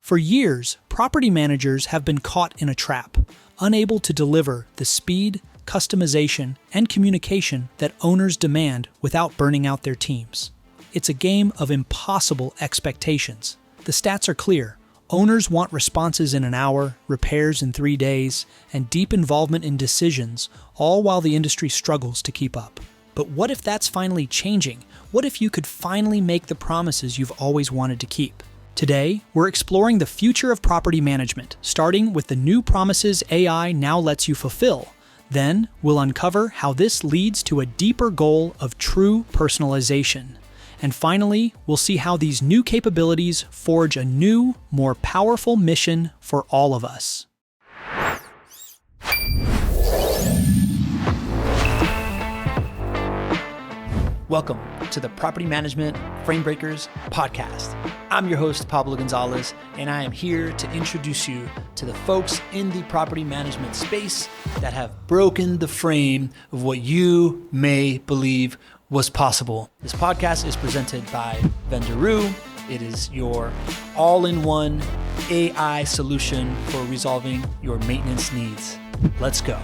For years, property managers have been caught in a trap, unable to deliver the speed, customization, and communication that owners demand without burning out their teams. It's a game of impossible expectations. The stats are clear. Owners want responses in an hour, repairs in 3 days, and deep involvement in decisions, all while the industry struggles to keep up. But what if that's finally changing? What if you could finally make the promises you've always wanted to keep? Today, we're exploring the future of property management, starting with the new promises AI now lets you fulfill. Then, we'll uncover how this leads to a deeper goal of true personalization. And finally, we'll see how these new capabilities forge a new, more powerful mission for all of us. Welcome to the Property Management Framebreakers podcast. I'm your host, Pablo Gonzalez, and I am here to introduce you to the folks in the property management space that have broken the frame of what you may believe was possible. This podcast is presented by Vendoroo. It is your all-in-one AI solution for resolving your maintenance needs. Let's go.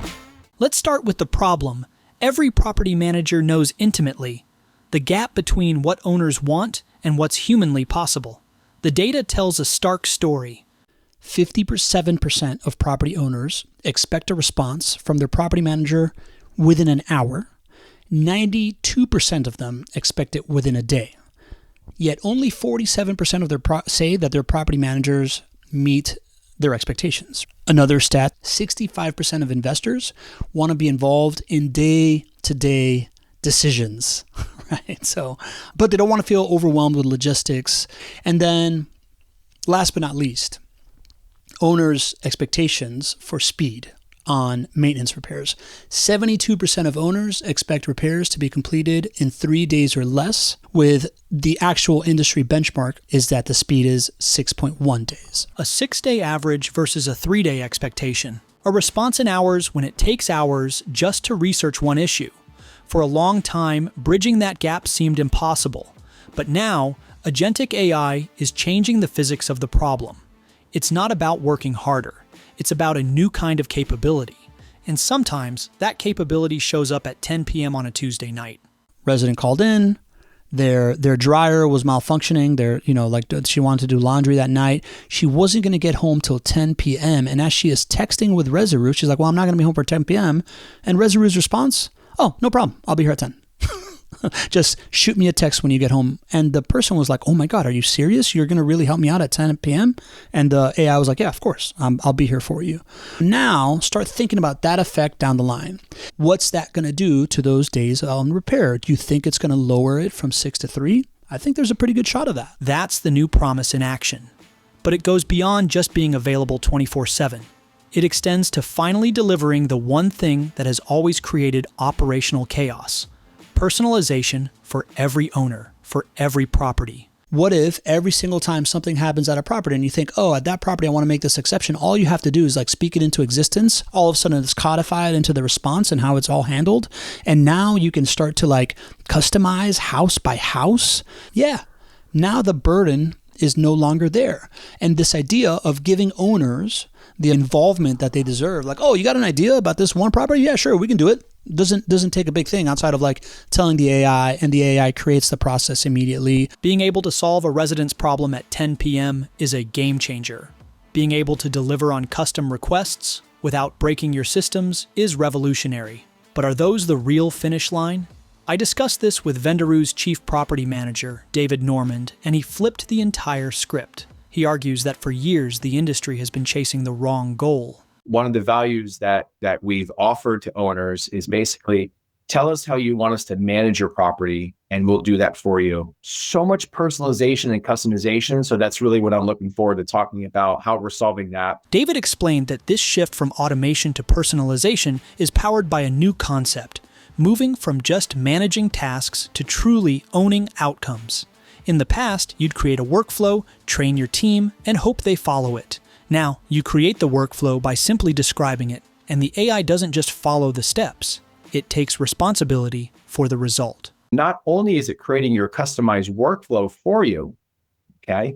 Let's start with the problem every property manager knows intimately: the gap between what owners want and what's humanly possible. The data tells a stark story. 57% of property owners expect a response from their property manager within an hour. 92% of them expect it within a day. Yet only 47% of their say that their property managers meet their expectations. Another stat, 65% of investors want to be involved in day-to-day decisions, right? So, but they don't want to feel overwhelmed with logistics. And then last but not least, owners' expectations for speed on maintenance repairs. 72% of owners expect repairs to be completed in 3 days or less, with the actual industry benchmark is that the speed is 6.1 days. A 6-day average versus a 3-day expectation. A response in hours when it takes hours just to research one issue. For a long time, bridging that gap seemed impossible. But now, Agentic AI is changing the physics of the problem. It's not about working harder. It's about a new kind of capability. And sometimes, that capability shows up at 10 p.m. on a Tuesday night. Resident called in. Their dryer was malfunctioning. She wanted to do laundry that night. She wasn't going to get home till 10 p.m. And as she is texting with Redefine, she's like, well, I'm not going to be home for 10 p.m. And Redefine's response, oh, no problem. I'll be here at 10. Just shoot me a text when you get home. And the person was like, oh my God, are you serious? You're going to really help me out at 10 p.m.? And the AI was like, yeah, of course. I'll be here for you. Now start thinking about that effect down the line. What's that going to do to those days on repair? Do you think it's going to lower it from 6 to 3? I think there's a pretty good shot of that. That's the new promise in action. But it goes beyond just being available 24/7. It extends to finally delivering the one thing that has always created operational chaos: personalization for every owner, for every property. What if every single time something happens at a property and you think, oh, at that property I want to make this exception, all you have to do is speak it into existence. All of a sudden it's codified into the response and how it's all handled. And now you can start to customize house by house. Yeah, now the burden is no longer there. And this idea of giving owners the involvement that they deserve, oh, you got an idea about this one property? Yeah, sure, we can do it. Doesn't take a big thing outside of telling the AI, and the AI creates the process immediately. Being able to solve a resident's problem at 10 p.m. is a game changer. Being able to deliver on custom requests without breaking your systems is revolutionary. But are those the real finish line? I discussed this with Vendoroo's chief property manager, David Normand, and he flipped the entire script. He argues that for years the industry has been chasing the wrong goal. One of the values that we've offered to owners is basically, tell us how you want us to manage your property and we'll do that for you. So much personalization and customization. So that's really what I'm looking forward to talking about, how we're solving that. David explained that this shift from automation to personalization is powered by a new concept, moving from just managing tasks to truly owning outcomes. In the past, you'd create a workflow, train your team, and hope they follow it. Now, you create the workflow by simply describing it, and the AI doesn't just follow the steps. It takes responsibility for the result. Not only is it creating your customized workflow for you, okay,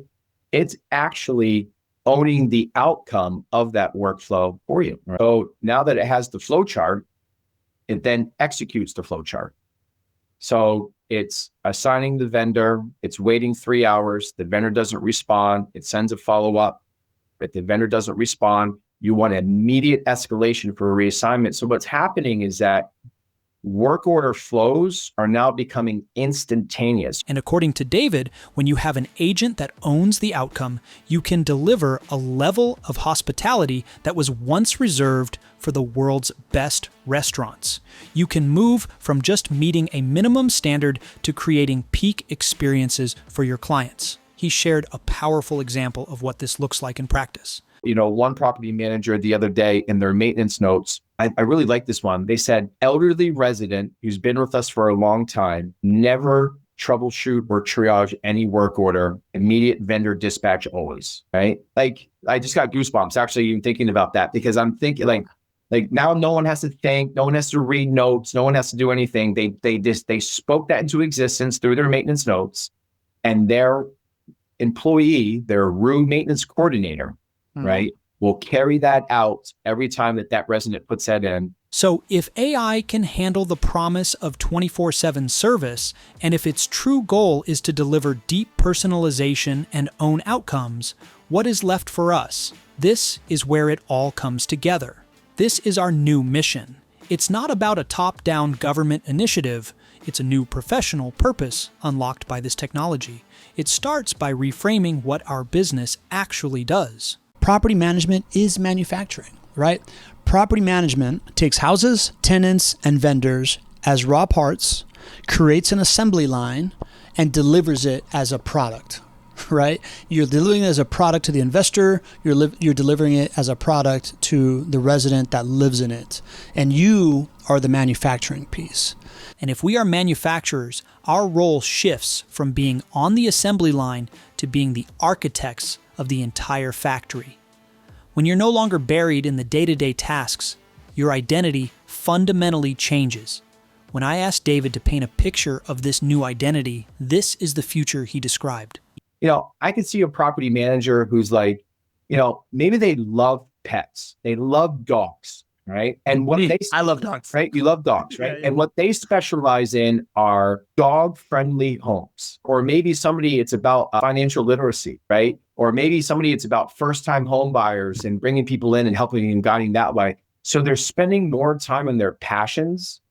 it's actually owning the outcome of that workflow for you. Right? So now that it has the flow chart, it then executes the flow chart. So it's assigning the vendor, it's waiting 3 hours, the vendor doesn't respond, it sends a follow-up. If the vendor doesn't respond, you want immediate escalation for a reassignment. So what's happening is that work order flows are now becoming instantaneous. And according to David, when you have an agent that owns the outcome, you can deliver a level of hospitality that was once reserved for the world's best restaurants. You can move from just meeting a minimum standard to creating peak experiences for your clients. He shared a powerful example of what this looks like in practice. One property manager the other day in their maintenance notes, I really like this one. They said, elderly resident who's been with us for a long time, never troubleshoot or triage any work order, immediate vendor dispatch always, right? Like, I just got goosebumps actually even thinking about that, because I'm thinking like now no one has to think, no one has to read notes, no one has to do anything. They spoke that into existence through their maintenance notes, and their employee, their room maintenance coordinator, right, will carry that out every time that resident puts that in. So if AI can handle the promise of 24/7 service, and if its true goal is to deliver deep personalization and own outcomes, what is left for us? This is where it all comes together. This is our new mission. It's not about a top-down government initiative. It's a new professional purpose unlocked by this technology. It starts by reframing what our business actually does. Property management is manufacturing, right? Property management takes houses, tenants, and vendors as raw parts, creates an assembly line, and delivers it as a product, right? You're delivering it as a product to the investor. You're delivering it as a product to the resident that lives in it. And you are the manufacturing piece. And if we are manufacturers, our role shifts from being on the assembly line to being the architects of the entire factory. When you're no longer buried in the day-to-day tasks, your identity fundamentally changes. When I asked David to paint a picture of this new identity, this is the future he described. I could see a property manager who's like, maybe they love pets. They love dogs, right? And I love dogs. Right? You love dogs, right? Yeah. And what they specialize in are dog-friendly homes. Or maybe somebody, it's about financial literacy, right? Or maybe somebody, it's about first-time home buyers and bringing people in and helping and guiding that way. So they're spending more time on their passions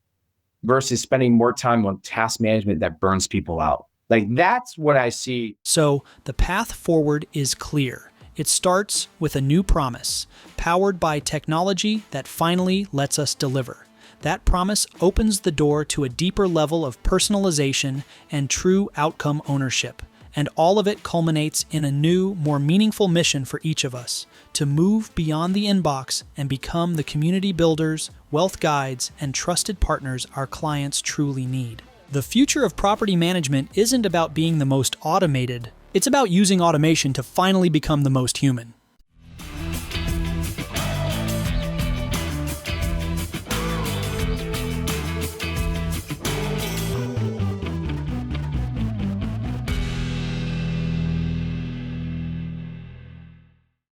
versus spending more time on task management that burns people out. Like, that's what I see. So the path forward is clear. It starts with a new promise, powered by technology that finally lets us deliver. That promise opens the door to a deeper level of personalization and true outcome ownership. And all of it culminates in a new, more meaningful mission for each of us, to move beyond the inbox and become the community builders, wealth guides, and trusted partners our clients truly need. The future of property management isn't about being the most automated. It's about using automation to finally become the most human.